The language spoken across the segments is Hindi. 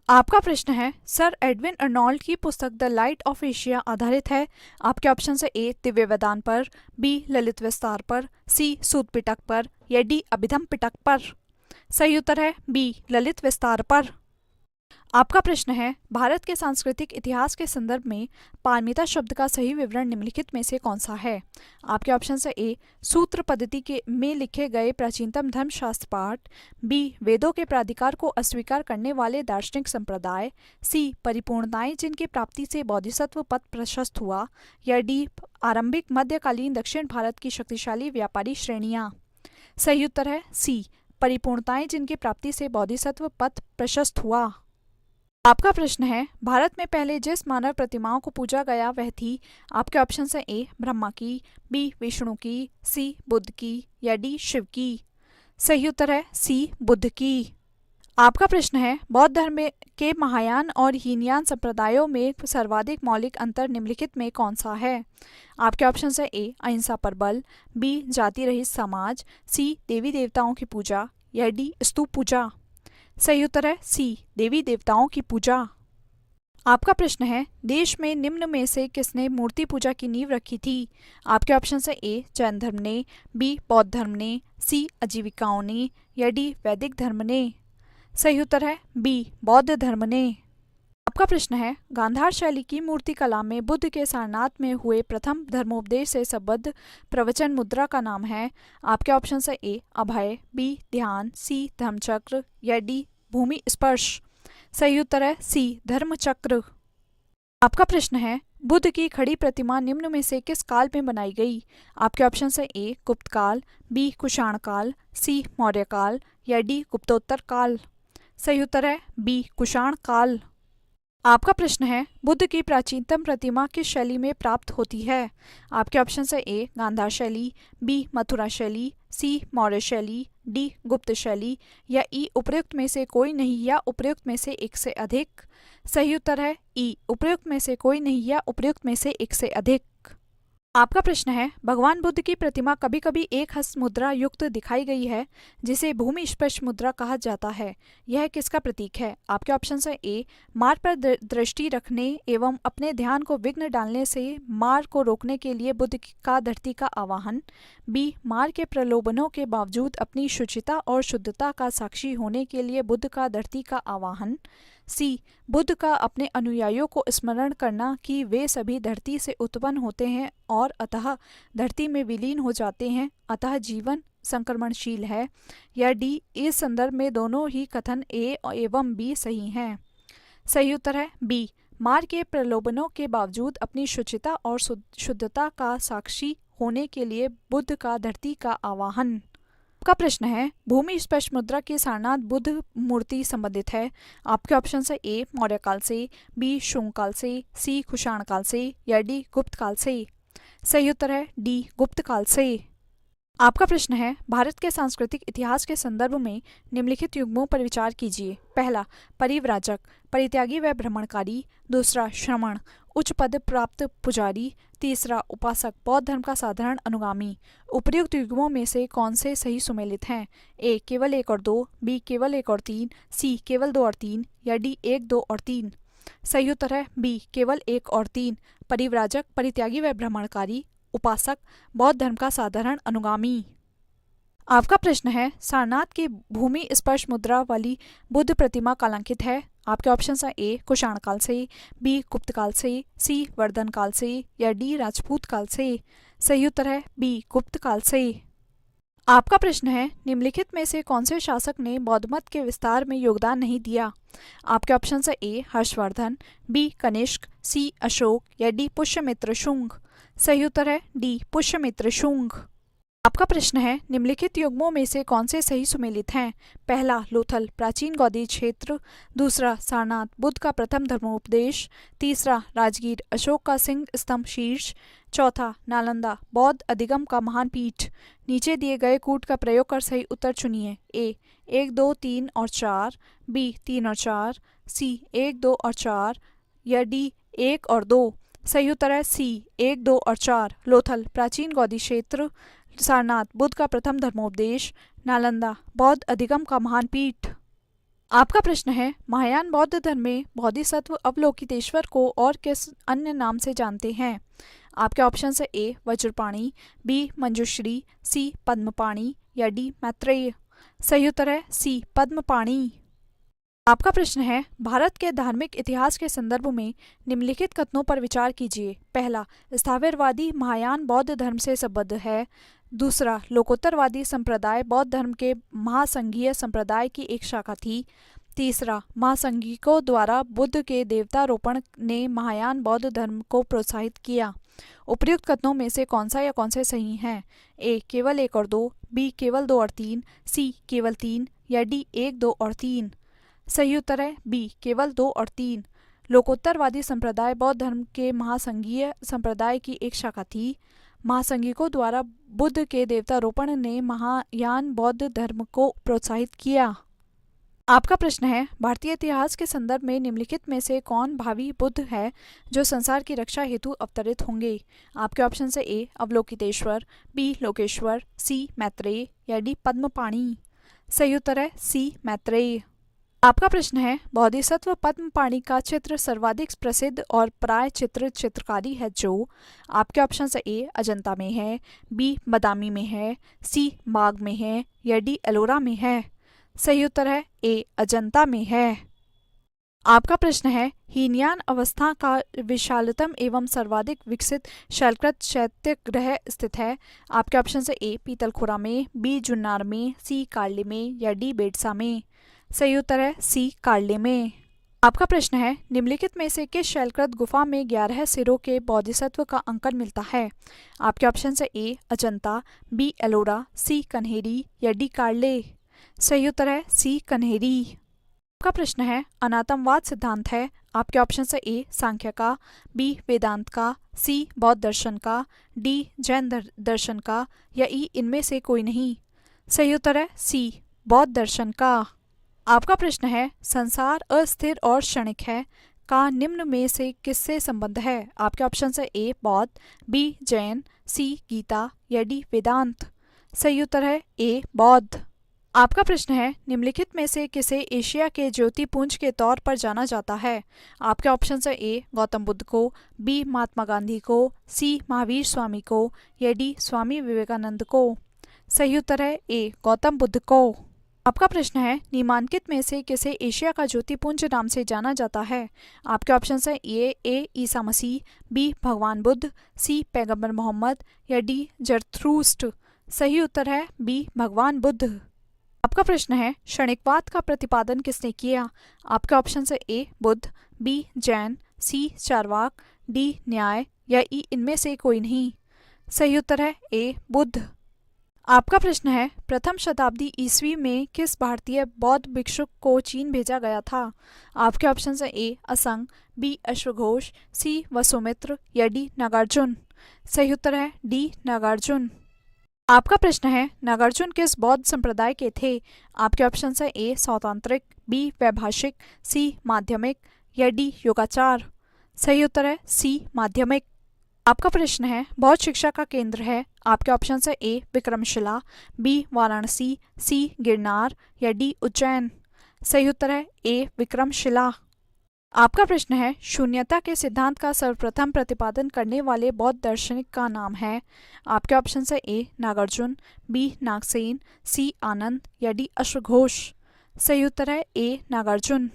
आपका प्रश्न है, सर एडविन अर्नोल्ड की पुस्तक द लाइट ऑफ एशिया आधारित है। आपके ऑप्शन है ए दिव्य वेदांत पर, बी ललित विस्तार पर, सी सूत पिटक पर या डी अभिधम पिटक पर। सही उत्तर है बी ललित विस्तार पर। आपका प्रश्न है, भारत के सांस्कृतिक इतिहास के संदर्भ में पारमिता शब्द का सही विवरण निम्नलिखित में से कौन सा है। आपके ऑप्शन है ए सूत्र पद्धति के में लिखे गए प्राचीनतम धर्मशास्त्र पाठ, बी वेदों के प्राधिकार को अस्वीकार करने वाले दार्शनिक संप्रदाय, सी परिपूर्णताएं जिनकी प्राप्ति से बोधिसत्व पथ प्रशस्त हुआ या डी आरंभिक मध्यकालीन दक्षिण भारत की शक्तिशाली व्यापारी श्रेणियां। सही उत्तर है सी परिपूर्णताएं जिनकी प्राप्ति से बोधिसत्व पथ प्रशस्त हुआ। आपका प्रश्न है, भारत में पहले जिस मानव प्रतिमाओं को पूजा गया वह थी। आपके ऑप्शन है ए ब्रह्मा की, बी विष्णु की, सी बुद्ध की या डी शिव की। सही उत्तर है सी बुद्ध की। आपका प्रश्न है, बौद्ध धर्म के महायान और हीनयान संप्रदायों में सर्वाधिक मौलिक अंतर निम्नलिखित में कौन सा है। आपके ऑप्शन है ए अहिंसा पर बल, बी जाति रहित समाज, सी देवी देवताओं की पूजा या डी स्तूप पूजा। सही उत्तर है सी देवी देवताओं की पूजा। आपका प्रश्न है, देश में निम्न में से किसने मूर्ति पूजा की नींव रखी थी। आपके ऑप्शन है ए जैन धर्म ने, बी बौद्ध धर्म ने, सी आजीविकाओं ने या डी वैदिक धर्म ने। सही उत्तर है बी बौद्ध धर्म ने। आपका प्रश्न है, गांधार शैली की मूर्ति कला में बुद्ध के सारनाथ में हुए प्रथम धर्मोपदेश से संबद्ध प्रवचन मुद्रा का नाम है। आपके ऑप्शन है ए अभय, बी ध्यान, सी धर्मचक्र या डी भूमि स्पर्श। सही उत्तर है सी धर्मचक्र। आपका प्रश्न है, बुद्ध की खड़ी प्रतिमा निम्न में से किस काल में बनाई गई। आपके ऑप्शन है ए गुप्त काल, बी कुषाण काल, सी मौर्य काल या डी गुप्तोत्तर काल। सही उत्तर है बी कुषाण काल। आपका प्रश्न है, बुद्ध की प्राचीनतम प्रतिमा किस शैली में प्राप्त होती है। आपके ऑप्शन है ए गांधार शैली, बी मथुरा शैली, सी मौर्य शैली, डी गुप्त शैली या ई उपर्युक्त में से कोई नहीं या उपर्युक्त में से एक से अधिक। सही उत्तर है ई उपर्युक्त में से कोई नहीं या उपर्युक्त में से एक से अधिक। आपका प्रश्न है, भगवान बुद्ध की प्रतिमा कभी कभी एक हस्त मुद्रा युक्त दिखाई गई है जिसे भूमि स्पर्श मुद्रा कहा जाता है। यह किसका प्रतीक है। आपके ऑप्शन है ए मार पर दृष्टि रखने एवं अपने ध्यान को विघ्न डालने से मार को रोकने के लिए बुद्ध का धरती का आवाहन, बी मार के प्रलोभनों के बावजूद अपनी शुचिता और शुद्धता का साक्षी होने के लिए बुद्ध का धरती का आवाहन, सी बुद्ध का अपने अनुयायियों को स्मरण करना कि वे सभी धरती से उत्पन्न होते हैं और अतः धरती में विलीन हो जाते हैं, अतः जीवन संक्रमणशील है या डी इस संदर्भ में दोनों ही कथन ए एवं बी सही हैं। सही उत्तर है बी मार के प्रलोभनों के बावजूद अपनी शुचिता और शुद्धता का साक्षी होने के लिए बुद्ध का धरती का आवाहन। आपका प्रश्न है, भूमि स्पर्श मुद्रा के सारनाथ बुद्ध मूर्ति संबंधित है। आपके ऑप्शन है ए मौर्य काल से, बी शुंग काल से, सी कुषाण काल से या डी गुप्त काल से। सही उत्तर है डी गुप्त काल से। आपका प्रश्न है, भारत के सांस्कृतिक इतिहास के संदर्भ में निम्नलिखित युग्मों पर विचार कीजिए। पहला परिव्राजक, परित्यागी व भ्रमणकारी, दूसरा श्रमण, उच्च पद प्राप्त पुजारी, तीसरा उपासक, बौद्ध धर्म का साधारण अनुगामी। उपर्युक्त युग्मों में से कौन से सही सुमेलित हैं। ए केवल 1 और 2, बी केवल 1 और 3, सी केवल 2 और 3 या डी 1, 2 और 3। सही उत्तर है बी केवल 1 और 3, परिव्राजक, परित्यागी व भ्रमणकारी, उपासक, बौद्ध धर्म का साधारण अनुगामी। आपका प्रश्न है, सारनाथ की भूमि स्पर्श मुद्रा वाली बुद्ध प्रतिमा कालांकित है। आपके ऑप्शन है ए कुषाण काल से, बी गुप्त काल से, सी वर्धन काल से या डी राजपूत काल से। सही उत्तर है बी गुप्त काल से। आपका प्रश्न है, निम्नलिखित में से कौन से शासक ने बौद्ध मत के विस्तार में योगदान नहीं दिया। आपके ऑप्शन है ए हर्षवर्धन, बी कनिष्क, सी अशोक या डी पुष्यमित्र शुंग। सही उत्तर है डी पुष्यमित्र शुंग। आपका प्रश्न है, निम्नलिखित युग्मों में से कौन से सही सुमेलित हैं। पहला लोथल, प्राचीन गौड़ी क्षेत्र, दूसरा सारनाथ, बुद्ध का प्रथम धर्मोपदेश, तीसरा राजगीर, अशोक का सिंह स्तंभ शीर्ष, चौथा नालंदा, बौद्ध अधिगम का महान पीठ। नीचे दिए गए कूट का प्रयोग कर सही उत्तर चुनिए। ए 1, 2, 3 और 4, बी 3 और 4, सी 1, 2 और 4 या डी 1 और 2। सही उत्तर है सी 1, 2 और 4। लोथल, प्राचीन गौड़ी क्षेत्र, सारनाथ, बुद्ध का प्रथम धर्मोपदेश, नालंदा, बौद्ध अधिगम का महान पीठ। आपका प्रश्न है, महायान बौद्ध धर्म में बोधिसत्व अवलोकितेश्वर को और किस अन्य नाम से जानते हैं? आपके ऑप्शन है ए वज्रपाणी, बी मंजुश्री, सी पद्मपाणी या डी मैत्रेय। सही उत्तर है सी पद्मपाणी। आपका प्रश्न है, भारत के धार्मिक इतिहास के संदर्भ में निम्नलिखित कथनों पर विचार कीजिए। पहला, स्थावरवादी महायान बौद्ध धर्म से संबद्ध है। दूसरा, लोकोत्तरवादी संप्रदाय बौद्ध धर्म के महासंघीय संप्रदाय की एक शाखा थी। तीसरा, महासंघिकों द्वारा बुद्ध के देवतारोपण ने महायान बौद्ध धर्म को प्रोत्साहित किया। उपर्युक्त कथनों में से कौन सा या कौन से सही हैं? ए केवल 1 और 2, बी केवल 2 और 3, सी केवल 3 या डी 1, 2 और 3। सही उत्तर है बी केवल 2 और 3। लोकोत्तरवादी संप्रदाय बौद्ध धर्म के महासंघीय संप्रदाय की एक शाखा थी। महासंघिकों द्वारा बुद्ध के देवतारोपण ने महायान बौद्ध धर्म को प्रोत्साहित किया। आपका प्रश्न है, भारतीय इतिहास के संदर्भ में निम्नलिखित में से कौन भावी बुद्ध है जो संसार की रक्षा हेतु अवतरित होंगे? आपके ऑप्शन है ए अवलोकितेश्वर, बी लोकेश्वर, सी मैत्रेय या डी पद्मपाणी। सही उत्तर है सी मैत्रेय। आपका प्रश्न है, बोधिसत्व पद्मपाणी का चित्र सर्वाधिक प्रसिद्ध और प्राय चित्रकारी है जो? आपके ऑप्शन है ए अजंता में है, बी बदामी में है, सी बाग में है या डी एलोरा में है। सही उत्तर है ए अजंता में है। आपका प्रश्न है, हीनयान अवस्था का विशालतम एवं सर्वाधिक विकसित शैलकृत चैत्य ग्रह स्थित है। आपके ऑप्शन है ए पीतलखुरा में, बी जुन्नार में, सी कार्ले में या डी बेडसा में। सही उत्तर है सी कार्ले में। आपका प्रश्न है, निम्नलिखित में से किस शैलकृत गुफा में 11 सिरों के बोधिसत्व का अंकन मिलता है? आपके ऑप्शन है ए अजंता, बी एलोरा, सी कन्हेरी या डी कार्ले। सही उत्तर है सी कन्हेरी। आपका प्रश्न है, अनातमवाद सिद्धांत है। आपके ऑप्शन है ए सांख्य का, बी वेदांत का, सी बौद्ध दर्शन का, डी जैन दर्शन का या ई इनमें से कोई नहीं। सही उत्तर है सी बौद्ध दर्शन का। आपका प्रश्न है, संसार अस्थिर और क्षणिक है का निम्न में से किससे संबंध है? आपके ऑप्शन है ए बौद्ध, बी जैन, सी गीता या डी वेदांत। सही उत्तर है ए बौद्ध। आपका प्रश्न है, निम्नलिखित में से किसे एशिया के ज्योतिपुंज के तौर पर जाना जाता है? आपके ऑप्शन है ए गौतम बुद्ध को, बी महात्मा गांधी को, सी महावीर स्वामी को या डी स्वामी विवेकानंद को। सही उत्तर है ए गौतम बुद्ध को। आपका प्रश्न है, निम्नांकित में से किसे एशिया का ज्योतिपुंज नाम से जाना जाता है? आपके ऑप्शन है ए ईसा मसीह, बी भगवान बुद्ध, सी पैगंबर मोहम्मद या डी जरथ्रूस्ट। सही उत्तर है बी भगवान बुद्ध। आपका प्रश्न है, क्षणिकवाद का प्रतिपादन किसने किया? आपके ऑप्शन है ए बुद्ध, बी जैन, सी चारवाक, डी न्याय या ई इनमें से कोई नहीं। सही उत्तर है ए बुद्ध। आपका प्रश्न है, प्रथम शताब्दी ईस्वी में किस भारतीय बौद्ध भिक्षुक को चीन भेजा गया था? आपके ऑप्शन है ए असंग, बी अश्वघोष, सी वसुमित्र या डी नागार्जुन। सही उत्तर है डी नागार्जुन। आपका प्रश्न है, नागार्जुन किस बौद्ध संप्रदाय के थे? आपके ऑप्शन है ए सौतांत्रिक, बी वैभाषिक, सी माध्यमिक या डी योगाचार। सही उत्तर है सी माध्यमिक। आपका प्रश्न है, बौद्ध शिक्षा का केंद्र है। आपके ऑप्शन है ए विक्रमशिला, बी वाराणसी, सी गिरनार या डी उज्जैन। सही उत्तर है ए विक्रमशिला। आपका प्रश्न है, शून्यता के सिद्धांत का सर्वप्रथम प्रतिपादन करने वाले बौद्ध दार्शनिक का नाम है? आपके ऑप्शन है ए नागार्जुन, बी नागसेन, सी आनंद या डी अश्वघोष। सही उत्तर है ए नागार्जुन।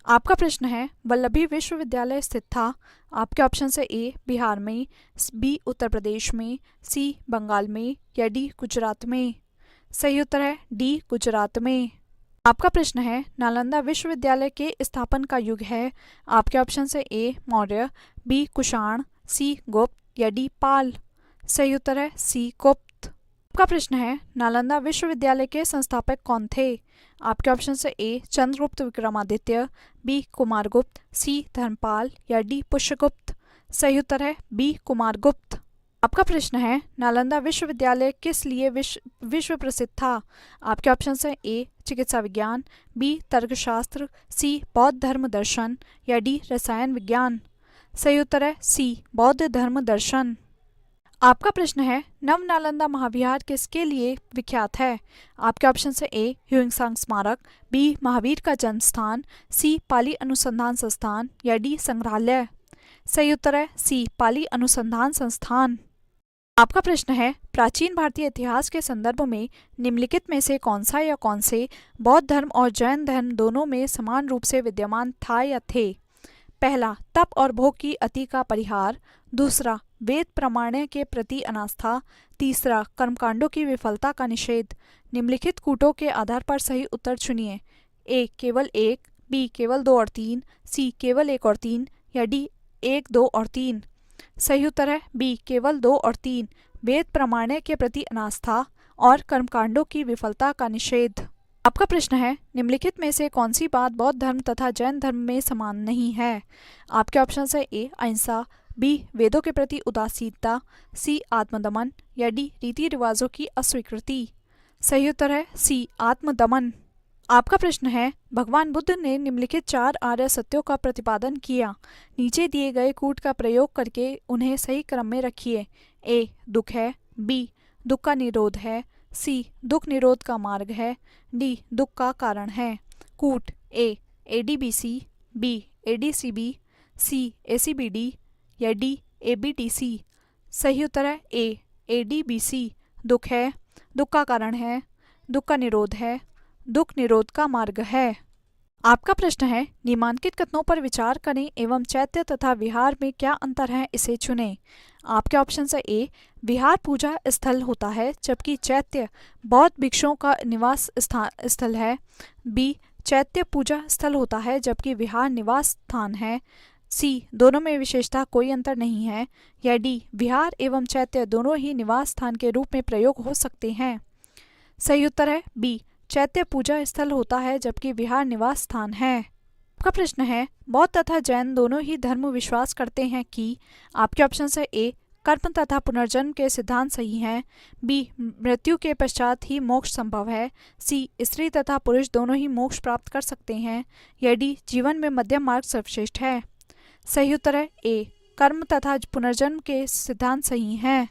आपका प्रश्न है, वल्लभी विश्वविद्यालय स्थित था। आपके ऑप्शन है ए बिहार में, बी उत्तर प्रदेश में, सी बंगाल में या डी गुजरात में। सही उत्तर है डी गुजरात में। आपका प्रश्न है, नालंदा विश्वविद्यालय के स्थापन का युग है। आपके ऑप्शन है ए मौर्य, बी कुषाण, सी गुप्त या डी पाल। सही उत्तर है सी गुप्त। आपका प्रश्न है, नालंदा विश्वविद्यालय के संस्थापक कौन थे? आपके ऑप्शन है ए चंद्रगुप्त विक्रमादित्य, बी कुमारगुप्त, सी धर्मपाल या डी पुष्यगुप्त। सही उत्तर है बी कुमारगुप्त। आपका प्रश्न है, नालंदा विश्वविद्यालय किस लिए विश्व प्रसिद्ध था? आपके ऑप्शन है ए चिकित्सा विज्ञान, बी तर्कशास्त्र, सी बौद्ध धर्म दर्शन या डी रसायन विज्ञान। सही उत्तर है सी बौद्ध धर्म दर्शन। आपका प्रश्न है, नव नालंदा महाविहार किसके लिए विख्यात है? आपके ऑप्शन है ए ह्यूएंत्सांग स्मारक, बी महावीर का जन्म स्थान, सी पाली अनुसंधान संस्थान या डी संग्रहालय। सही उत्तर है सी पाली अनुसंधान संस्थान। आपका प्रश्न है, प्राचीन भारतीय इतिहास के संदर्भ में निम्नलिखित में से कौन सा या कौन से बौद्ध धर्म और जैन धर्म दोनों में समान रूप से विद्यमान था या थे? पहला, तप और भोग की अति का परिहार। दूसरा, वेद प्रमाण्य के प्रति अनास्था। तीसरा, कर्मकांडों की विफलता का निषेध। निम्नलिखित कूटों के आधार पर सही उत्तर चुनिए। ए केवल एक, बी केवल 2 और 3, सी केवल 1 और 3 या डी 1, 2 और 3। सही उत्तर है बी केवल 2 और 3, वेद प्रमाण्य के प्रति अनास्था और कर्मकांडों की विफलता का निषेध। आपका प्रश्न है, निम्नलिखित में से कौन सी बात बौद्ध धर्म तथा जैन धर्म में समान नहीं है? आपके ऑप्शन है ए अहिंसा, बी वेदों के प्रति उदासीनता, सी आत्मदमन या डी रीति रिवाजों की अस्वीकृति। सही उत्तर है सी आत्मदमन। आपका प्रश्न है, भगवान बुद्ध ने निम्नलिखित 4 आर्य सत्यों का प्रतिपादन किया। नीचे दिए गए कूट का प्रयोग करके उन्हें सही क्रम में रखिए। ए दुख है, बी दुख का निरोध है, सी दुख निरोध का मार्ग है, डी दुख का कारण है। कूट ए एडीबीसी, बी एडीसीबी, सी एसीबीडी या डी एबीटीसी। सही उत्तर है ए एडीबीसी। दुख है, दुख का कारण है, दुख का निरोध है, दुख निरोध का मार्ग है। आपका प्रश्न है, निम्नांकित कथनों पर विचार करें एवं चैत्य तथा विहार में क्या अंतर है इसे चुनें। आपके ऑप्शन है ए विहार पूजा स्थल होता है जबकि चैत्य बौद्ध भिक्षुओं का निवास स्थल है। बी चैत्य पूजा स्थल होता है जबकि विहार निवास स्थान है। सी दोनों में विशेषता कोई अंतर नहीं है या डी विहार एवं चैत्य दोनों ही निवास स्थान के रूप में प्रयोग हो सकते हैं। सही उत्तर है बी चैत्य पूजा स्थल होता है जबकि विहार निवास स्थान है। आपका प्रश्न है, बौद्ध तथा जैन दोनों ही धर्म विश्वास करते हैं कि। आपके ऑप्शन है ए कर्म तथा पुनर्जन्म के सिद्धांत सही हैं, बी मृत्यु के पश्चात ही मोक्ष संभव है, सी स्त्री तथा पुरुष दोनों ही मोक्ष प्राप्त कर सकते हैं या डी जीवन में मध्यम मार्ग सर्वश्रेष्ठ है। सही उत्तर है ए कर्म तथा पुनर्जन्म के सिद्धांत सही हैं।